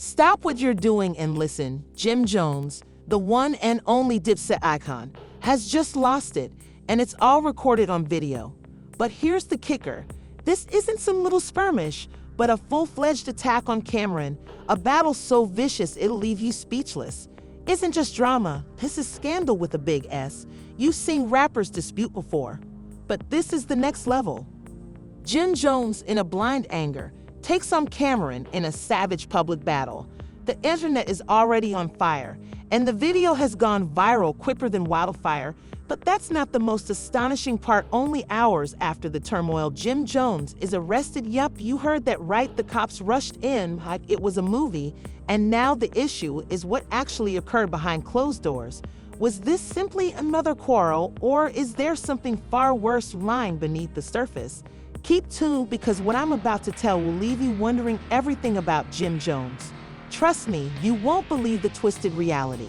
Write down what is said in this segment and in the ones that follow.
Stop what you're doing and listen. JimJones, the one and only Dipset icon, has just lost it, and it's all recorded on video. But here's the kicker. This isn't some little skirmish, but a full-fledged attack on Camron, a battle so vicious it'll leave you speechless. Isn't just drama, this is scandal with a big S. You've seen rappers dispute before, but this is the next level. JimJones, in a blind anger, takes on Camron in a savage public battle. The internet is already on fire, and the video has gone viral quicker than wildfire. But that's not the most astonishing part. Only hours after the turmoil, JimJones is arrested. Yup, you heard that right. The cops rushed in like it was a movie. And now the issue is what actually occurred behind closed doors. Was this simply another quarrel, or is there something far worse lying beneath the surface? Keep tuned, because what I'm about to tell will leave you wondering everything about JimJones. Trust me, you won't believe the twisted reality.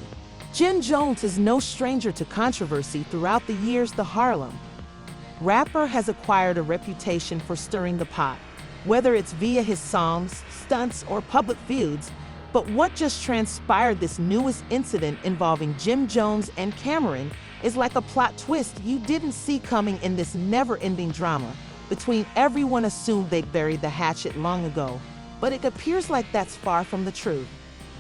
JimJones is no stranger to controversy. Throughout the years, the Harlem rapper has acquired a reputation for stirring the pot, whether it's via his songs, stunts, or public feuds. But what just transpired, this newest incident involving JimJones and Camron, is like a plot twist you didn't see coming. In this never-ending drama between everyone assumed they buried the hatchet long ago, but it appears like that's far from the truth.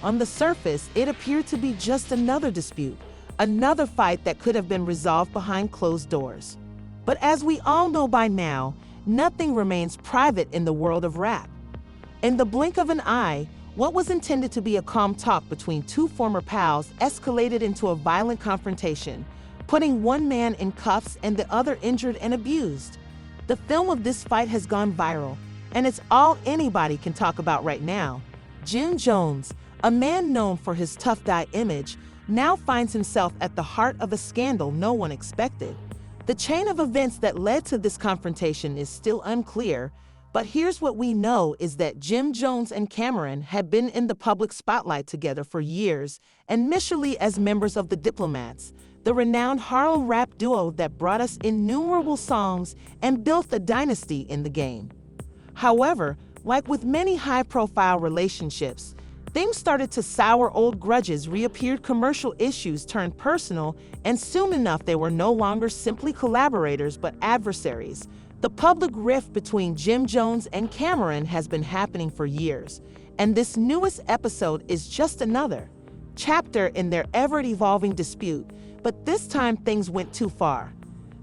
On the surface, it appeared to be just another dispute, another fight that could have been resolved behind closed doors. But as we all know by now, nothing remains private in the world of rap. In the blink of an eye, what was intended to be a calm talk between two former pals escalated into a violent confrontation, putting one man in cuffs and the other injured and abused. The film of this fight has gone viral, and it's all anybody can talk about right now. JimJones, a man known for his tough guy image, now finds himself at the heart of a scandal no one expected. The chain of events that led to this confrontation is still unclear, but here's what we know is that JimJones and Camron had been in the public spotlight together for years, initially as members of the Diplomats, the renowned Harlem rap duo that brought us innumerable songs and built a dynasty in the game. However, like with many high-profile relationships, things started to sour. Old grudges reappeared, commercial issues turned personal, and soon enough they were no longer simply collaborators but adversaries. The public rift between JimJones and Camron has been happening for years, and this newest episode is just another chapter in their ever-evolving dispute. But this time things went too far.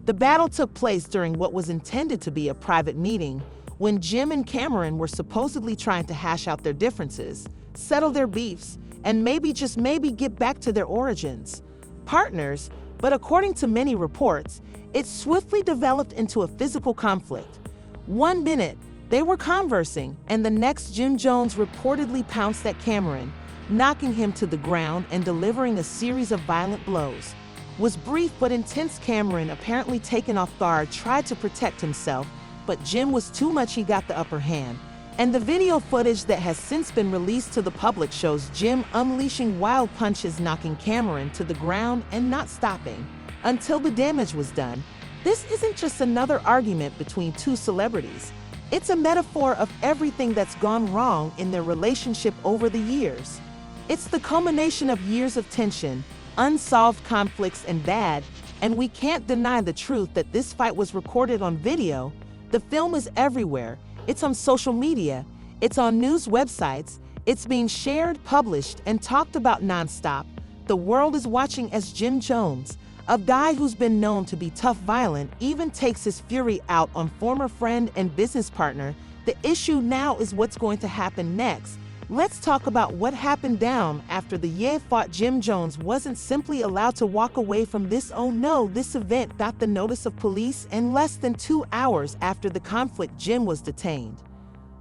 The battle took place during what was intended to be a private meeting, when Jim and Camron were supposedly trying to hash out their differences, settle their beefs, and maybe, just maybe, get back to their origins. Partners, but according to many reports, it swiftly developed into a physical conflict. One minute, they were conversing, and the next JimJones reportedly pounced at Camron, knocking him to the ground and delivering a series of violent blows. Was brief but intense. Camron, apparently taken off guard, tried to protect himself, but Jim was too much. He got the upper hand. And the video footage that has since been released to the public shows Jim unleashing wild punches, knocking Camron to the ground and not stopping until the damage was done. This isn't just another argument between two celebrities. It's a metaphor of everything that's gone wrong in their relationship over the years. It's the culmination of years of tension, unsolved conflicts, and we can't deny the truth that this fight was recorded on video. The film is everywhere. It's on social media, it's on news websites, it's being shared, published, and talked about nonstop. The world is watching as JimJones, a guy who's been known to be tough, violent, even takes his fury out on former friend and business partner. The issue now is what's going to happen next. Let's talk about what happened down after the fought. JimJones wasn't simply allowed to walk away from this. Oh no, this event got the notice of police, and less than 2 hours after the conflict, Jim was detained.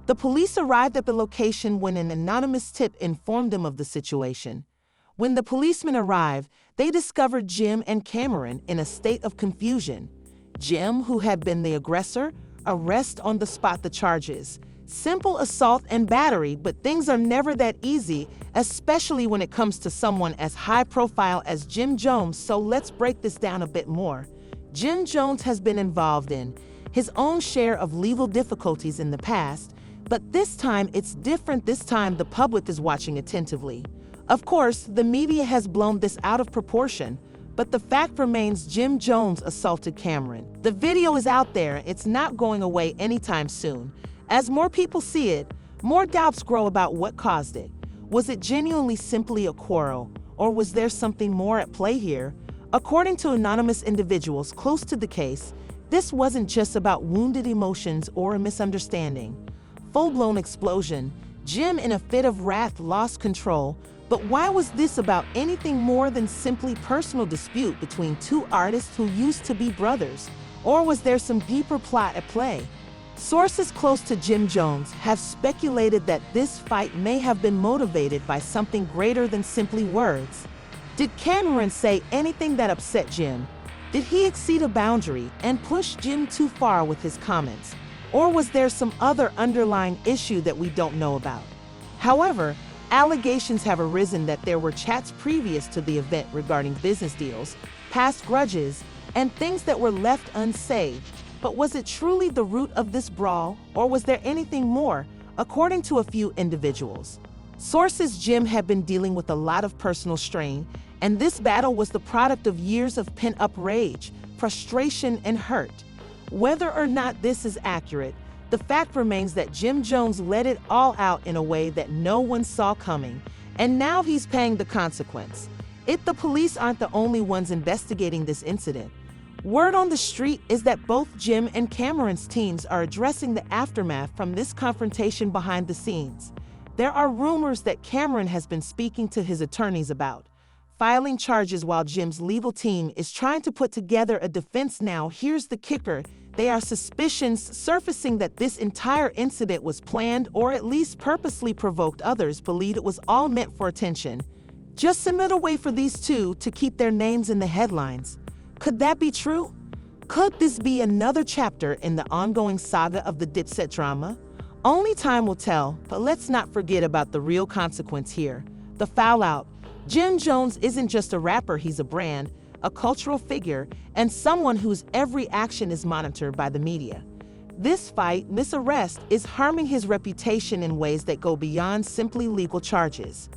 The police arrived at the location when an anonymous tip informed them of the situation. When the policemen arrived, they discovered Jim and Camron in a state of confusion. Jim, who had been the aggressor, arrested on the spot. The charges: simple assault and battery. But things are never that easy, especially when it comes to someone as high profile as JimJones. So let's break this down a bit more. JimJones has been involved in his own share of legal difficulties in the past. But this time it's different. This time the public is watching attentively. Of course, the media has blown this out of proportion, but the fact remains JimJones assaulted Camron. The video is out there. It's not going away anytime soon. As more people see it, more doubts grow about what caused it. Was it genuinely simply a quarrel, or was there something more at play here? According to anonymous individuals close to the case, this wasn't just about wounded emotions or a misunderstanding. Full-blown explosion. Jim, in a fit of wrath, lost control. But why was this about anything more than simply personal dispute between two artists who used to be brothers? Or was there some deeper plot at play? Sources close to JimJones have speculated that this fight may have been motivated by something greater than simply words. Did Camron say anything that upset Jim? Did he exceed a boundary and push Jim too far with his comments? Or was there some other underlying issue that we don't know about? However, allegations have arisen that there were chats previous to the event regarding business deals, past grudges, and things that were left unsaved. But was it truly the root of this brawl, or was there anything more? According to a few individuals, sources, Jim had been dealing with a lot of personal strain, and this battle was the product of years of pent-up rage, frustration, and hurt. Whether or not this is accurate, the fact remains that JimJones let it all out in a way that no one saw coming, and now he's paying the consequence. The police aren't the only ones investigating this incident. Word on the street is that both Jim and Camron's teams are addressing the aftermath from this confrontation behind the scenes. There are rumors that Camron has been speaking to his attorneys about filing charges while Jim's legal team is trying to put together a defense. Now, here's the kicker. There are suspicions surfacing that this entire incident was planned or at least purposely provoked. Others believe it was all meant for attention. Just another way for these two to keep their names in the headlines. Could that be true? Could this be another chapter in the ongoing saga of the Dipset drama? Only time will tell, but let's not forget about the real consequence here. The fallout. JimJones isn't just a rapper, he's a brand, a cultural figure, and someone whose every action is monitored by the media. This fight, this arrest, is harming his reputation in ways that go beyond simply legal charges.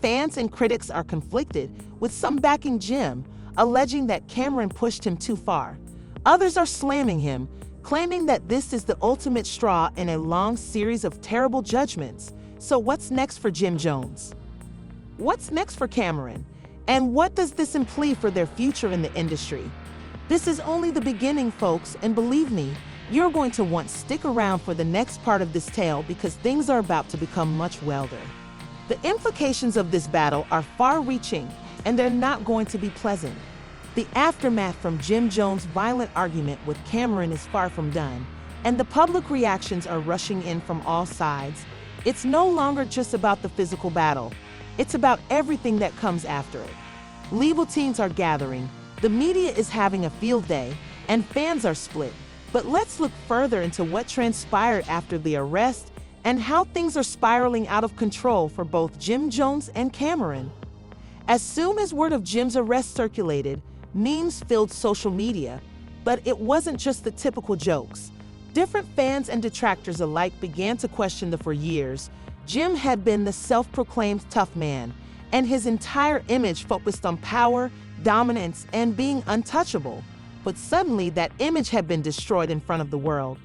Fans and critics are conflicted, with some backing Jim, alleging that Camron pushed him too far. Others are slamming him, claiming that this is the ultimate straw in a long series of terrible judgments. So what's next for JimJones? What's next for Camron? And what does this imply for their future in the industry? This is only the beginning, folks, and believe me, you're going to want to stick around for the next part of this tale because things are about to become much wilder. The implications of this battle are far-reaching, and they're not going to be pleasant. The aftermath from JimJones' violent argument with Camron is far from done, and the public reactions are rushing in from all sides. It's no longer just about the physical battle. It's about everything that comes after it. Legal teams are gathering, the media is having a field day, and fans are split. But let's look further into what transpired after the arrest and how things are spiraling out of control for both JimJones and Camron. As soon as word of Jim's arrest circulated, memes filled social media, but it wasn't just the typical jokes. Different fans and detractors alike began to question the for years. Jim had been the self-proclaimed tough man, and his entire image focused on power, dominance, and being untouchable. But suddenly that image had been destroyed in front of the world.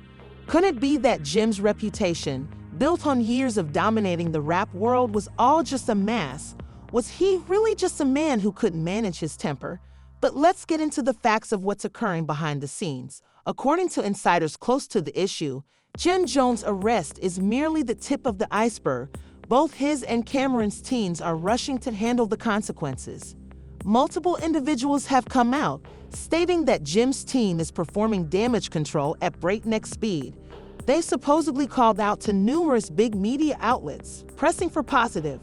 Could it be that Jim's reputation, built on years of dominating the rap world, was all just a mask? Was he really just a man who couldn't manage his temper? But let's get into the facts of what's occurring behind the scenes. According to insiders close to the issue, JimJones' arrest is merely the tip of the iceberg. Both his and Camron's teams are rushing to handle the consequences. Multiple individuals have come out, stating that Jim's team is performing damage control at breakneck speed. They supposedly called out to numerous big media outlets, pressing for positive.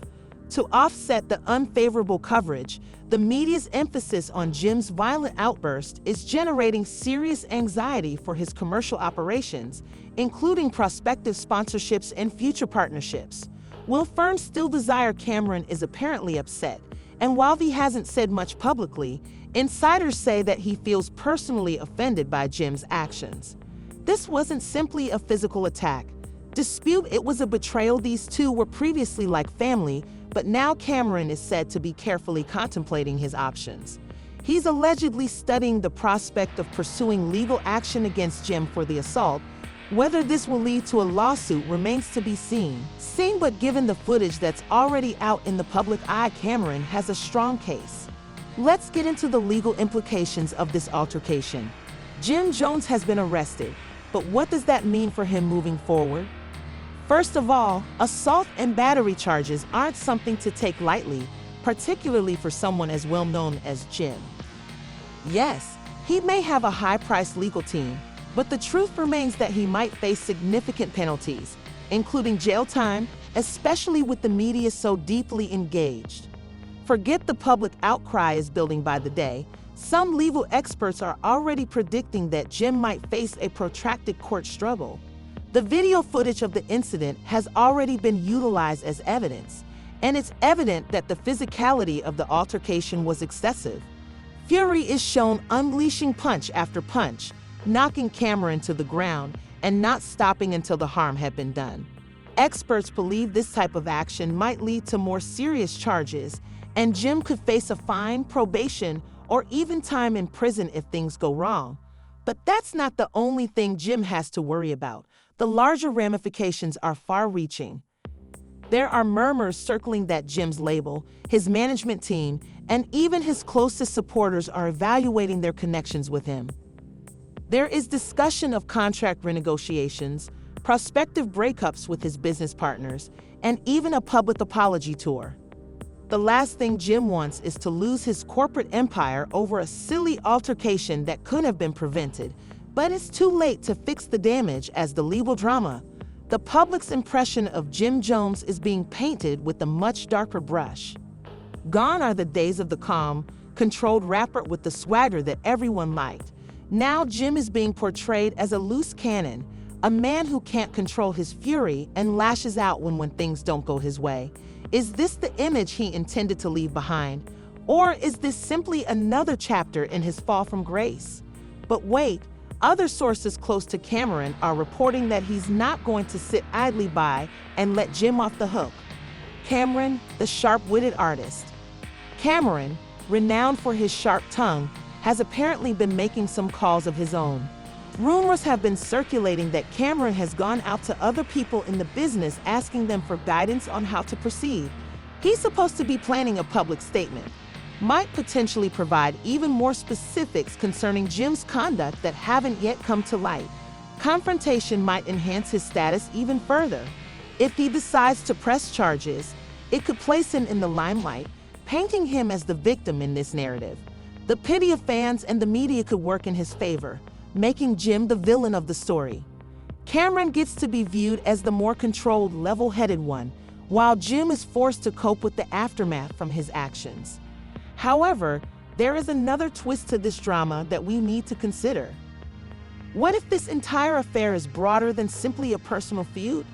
To offset the unfavorable coverage, the media's emphasis on Jim's violent outburst is generating serious anxiety for his commercial operations, including prospective sponsorships and future partnerships. Will firms still desire? Camron is apparently upset, and while he hasn't said much publicly, insiders say that he feels personally offended by Jim's actions. This wasn't simply a physical attack. dispute it was a betrayal. These two were previously like family, but now Camron is said to be carefully contemplating his options. He's allegedly studying the prospect of pursuing legal action against Jim for the assault. Whether this will lead to a lawsuit remains to be seen. But given the footage that's already out in the public eye, Camron has a strong case. Let's get into the legal implications of this altercation. JimJones has been arrested, but what does that mean for him moving forward? First of all, assault and battery charges aren't something to take lightly, particularly for someone as well known as Jim. Yes, he may have a high-priced legal team, but the truth remains that he might face significant penalties, including jail time, especially with the media so deeply engaged. Forget the public outcry is building by the day. Some legal experts are already predicting that Jim might face a protracted court struggle. The video footage of the incident has already been utilized as evidence, and it's evident that the physicality of the altercation was excessive. Fury is shown unleashing punch after punch, knocking Camron to the ground and not stopping until the harm had been done. Experts believe this type of action might lead to more serious charges, and Jim could face a fine, probation, or even time in prison if things go wrong. But that's not the only thing Jim has to worry about. The larger ramifications are far-reaching. There are murmurs circling that Jim's label, his management team, and even his closest supporters are evaluating their connections with him. There is discussion of contract renegotiations, prospective breakups with his business partners, and even a public apology tour. The last thing Jim wants is to lose his corporate empire over a silly altercation that could have been prevented, but it's too late to fix the damage. As the legal drama, the public's impression of JimJones is being painted with a much darker brush. Gone are the days of the calm, controlled rapper with the swagger that everyone liked. Now Jim is being portrayed as a loose cannon, a man who can't control his fury and lashes out when things don't go his way. Is this the image he intended to leave behind? Or is this simply another chapter in his fall from grace? But wait, other sources close to Camron are reporting that he's not going to sit idly by and let Jim off the hook. Camron, the sharp-witted artist. Camron, renowned for his sharp tongue, has apparently been making some calls of his own. Rumors have been circulating that Camron has gone out to other people in the business asking them for guidance on how to proceed. He's supposed to be planning a public statement, might potentially provide even more specifics concerning Jim's conduct that haven't yet come to light. Confrontation might enhance his status even further. If he decides to press charges, it could place him in the limelight, painting him as the victim in this narrative. The pity of fans and the media could work in his favor, making Jim the villain of the story. Camron gets to be viewed as the more controlled, level-headed one, while Jim is forced to cope with the aftermath from his actions. However, there is another twist to this drama that we need to consider. What if this entire affair is broader than simply a personal feud?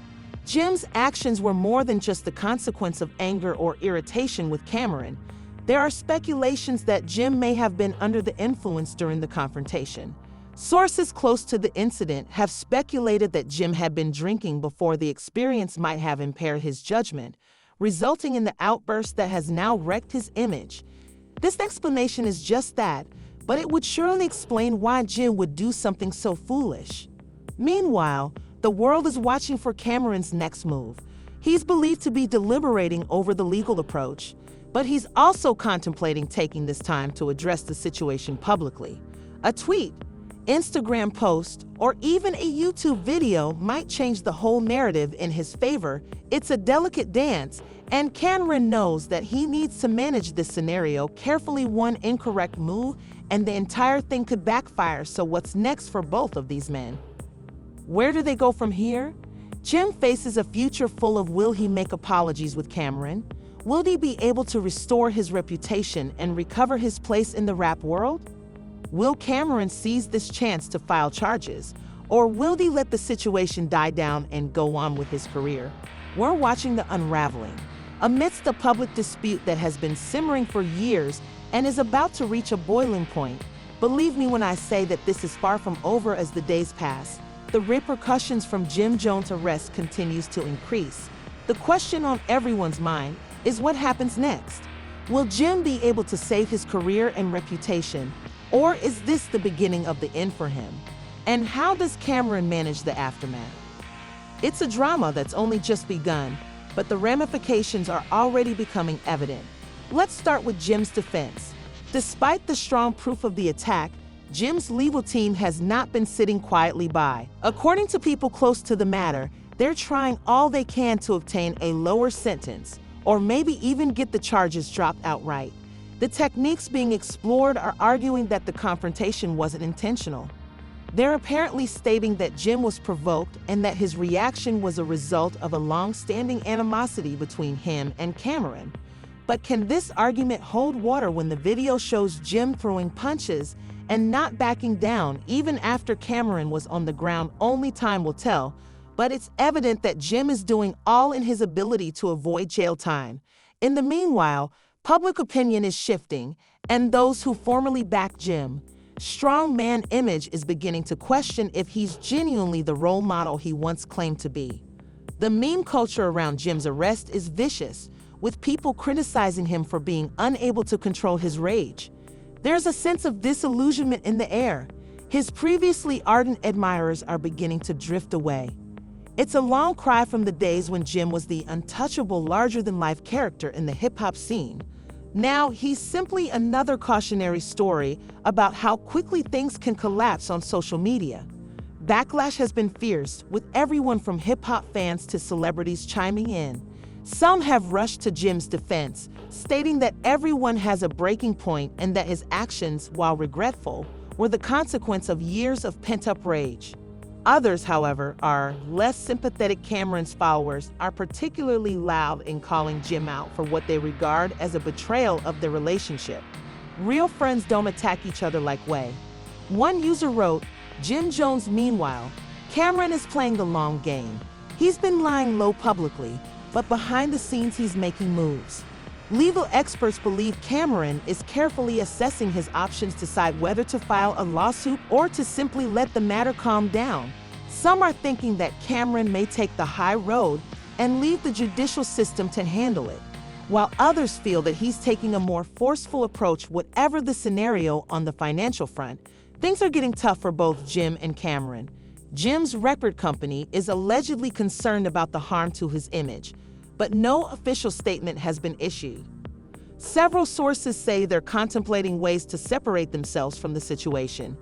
Jim's actions were more than just the consequence of anger or irritation with Camron. There are speculations that Jim may have been under the influence during the confrontation. Sources close to the incident have speculated that Jim had been drinking before the experience might have impaired his judgment, resulting in the outburst that has now wrecked his image. This explanation is just that, but it would surely explain why Jim would do something so foolish. Meanwhile, the world is watching for Camron's next move. He's believed to be deliberating over the legal approach, but he's also contemplating taking this time to address the situation publicly. A tweet, Instagram post, or even a YouTube video might change the whole narrative in his favor. It's a delicate dance, and Camron knows that he needs to manage this scenario carefully. One incorrect move, and the entire thing could backfire. So what's next for both of these men? Where do they go from here? Jim faces a future full of will he make apologies with Camron? Will he be able to restore his reputation and recover his place in the rap world? Will Camron seize this chance to file charges, or will he let the situation die down and go on with his career? We're watching the unraveling. Amidst a public dispute that has been simmering for years and is about to reach a boiling point, believe me when I say that this is far from over as the days pass. the repercussions from JimJones' arrest continues to increase. The question on everyone's mind is what happens next? Will Jim be able to save his career and reputation, or is this the beginning of the end for him? And how does Camron manage the aftermath? It's a drama that's only just begun, but the ramifications are already becoming evident. Let's start with Jim's defense. Despite the strong proof of the attack, Jim's legal team has not been sitting quietly by. According to people close to the matter, they're trying all they can to obtain a lower sentence, or maybe even get the charges dropped outright. The techniques being explored are arguing that the confrontation wasn't intentional. They're apparently stating that Jim was provoked and that his reaction was a result of a long-standing animosity between him and Camron. But can this argument hold water when the video shows Jim throwing punches and not backing down even after Camron was on the ground? Only time will tell, but it's evident that Jim is doing all in his ability to avoid jail time. In the meanwhile, public opinion is shifting, and those who formerly backed Jim, strong man image is beginning to question if he's genuinely the role model he once claimed to be. The meme culture around Jim's arrest is vicious, with people criticizing him for being unable to control his rage. There's a sense of disillusionment in the air. His previously ardent admirers are beginning to drift away. It's a long cry from the days when Jim was the untouchable, larger-than-life character in the hip-hop scene. Now, he's simply another cautionary story about how quickly things can collapse on social media. Backlash has been fierce, with everyone from hip-hop fans to celebrities chiming in. Some have rushed to Jim's defense, stating that everyone has a breaking point and that his actions, while regretful, were the consequence of years of pent-up rage. Others, however, are less sympathetic. Camron's followers are particularly loud in calling Jim out for what they regard as a betrayal of their relationship. Real friends don't attack each other like way. One user wrote, JimJones, meanwhile, Camron is playing the long game. He's been lying low publicly, but behind the scenes he's making moves. Legal experts believe Camron is carefully assessing his options to decide whether to file a lawsuit or to simply let the matter calm down. Some are thinking that Camron may take the high road and leave the judicial system to handle it, while others feel that he's taking a more forceful approach. Whatever the scenario on the financial front, things are getting tough for both Jim and Camron. Jim's record company is allegedly concerned about the harm to his image, but no official statement has been issued. Several sources say they're contemplating ways to separate themselves from the situation.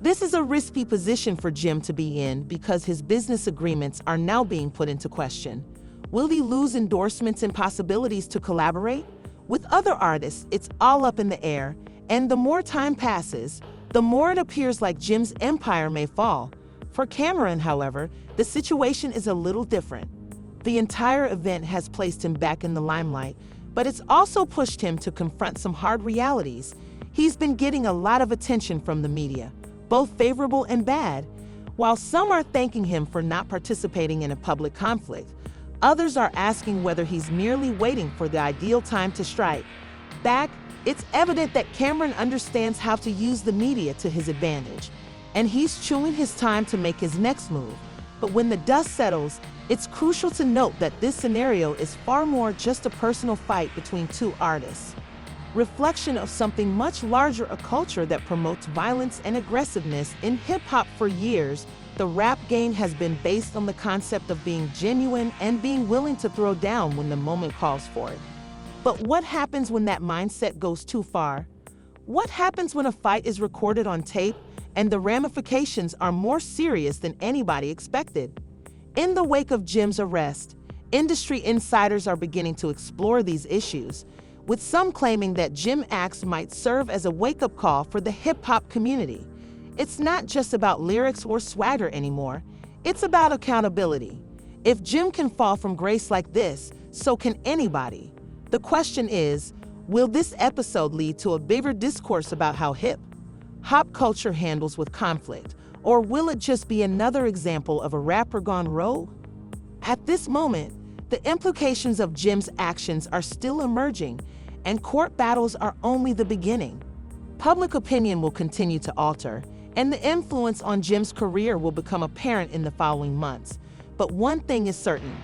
This is a risky position for Jim to be in because his business agreements are now being put into question. Will he lose endorsements and possibilities to collaborate? With other artists, it's all up in the air, and the more time passes, the more it appears like Jim's empire may fall. For Camron, however, the situation is a little different. The entire event has placed him back in the limelight, but it's also pushed him to confront some hard realities. He's been getting a lot of attention from the media, both favorable and bad. While some are thanking him for not participating in a public conflict, others are asking whether he's merely waiting for the ideal time to strike back. It's evident that Camron understands how to use the media to his advantage, and he's chewing his time to make his next move. But when the dust settles, it's crucial to note that this scenario is far more just a personal fight between two artists. Reflection of something much larger, a culture that promotes violence and aggressiveness. In hip-hop for years, the rap game has been based on the concept of being genuine and being willing to throw down when the moment calls for it. But what happens when that mindset goes too far? What happens when a fight is recorded on tape and the ramifications are more serious than anybody expected? In the wake of Jim's arrest, industry insiders are beginning to explore these issues, with some claiming that Jim's acts might serve as a wake-up call for the hip-hop community. It's not just about lyrics or swagger anymore, it's about accountability. If Jim can fall from grace like this, so can anybody. The question is, will this episode lead to a bigger discourse about how hip-hop culture handles with conflict? Or will it just be another example of a rapper gone rogue? At this moment, the implications of Jim's actions are still emerging, and court battles are only the beginning. Public opinion will continue to alter, and the influence on Jim's career will become apparent in the following months. But one thing is certain,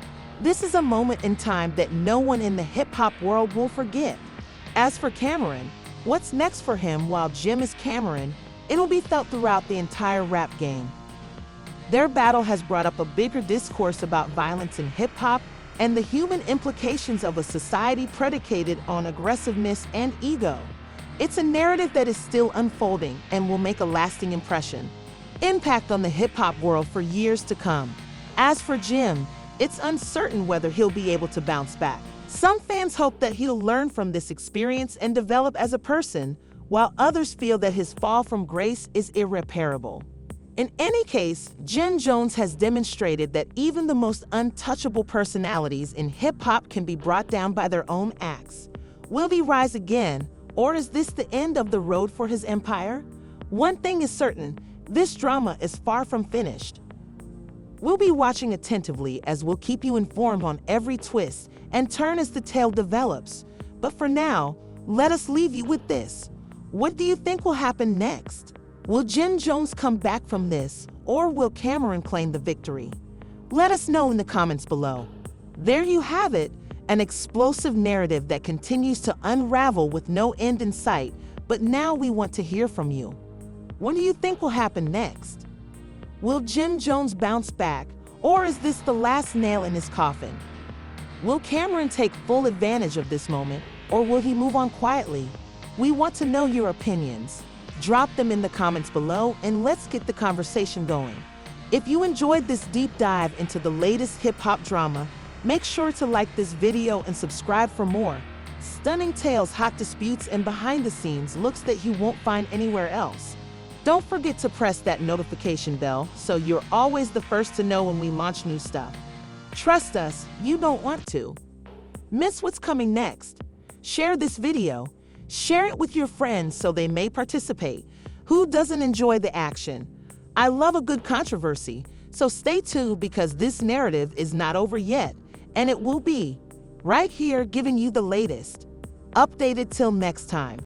this is a moment in time that no one in the hip-hop world will forget. As for Camron, what's next for him while Jim is Camron, it'll be felt throughout the entire rap game. Their battle has brought up a bigger discourse about violence in hip-hop and the human implications of a society predicated on aggressiveness and ego. It's a narrative that is still unfolding and will make a lasting impact on the hip-hop world for years to come. As for Jim, it's uncertain whether he'll be able to bounce back. Some fans hope that he'll learn from this experience and develop as a person, while others feel that his fall from grace is irreparable. In any case, JimJones has demonstrated that even the most untouchable personalities in hip-hop can be brought down by their own acts. Will he rise again, or is this the end of the road for his empire? One thing is certain, this drama is far from finished. We'll be watching attentively as we'll keep you informed on every twist and turn as the tale develops. But for now, let us leave you with this. What do you think will happen next? Will JimJones come back from this, or will Camron claim the victory? Let us know in the comments below. There you have it, an explosive narrative that continues to unravel with no end in sight, but now we want to hear from you. What do you think will happen next? Will JimJones bounce back, or is this the last nail in his coffin? Will Camron take full advantage of this moment, or will he move on quietly? We want to know your opinions. Drop them in the comments below and let's get the conversation going. If you enjoyed this deep dive into the latest hip-hop drama, make sure to like this video and subscribe for more stunning tales, hot disputes, and behind-the-scenes looks that you won't find anywhere else. Don't forget to press that notification bell so you're always the first to know when we launch new stuff. Trust us, you don't want to miss what's coming next. Share this video. Share it with your friends so they may participate. Who doesn't enjoy the action? I love a good controversy, so stay tuned because this narrative is not over yet, and it will be right here giving you the latest. Updated till next time.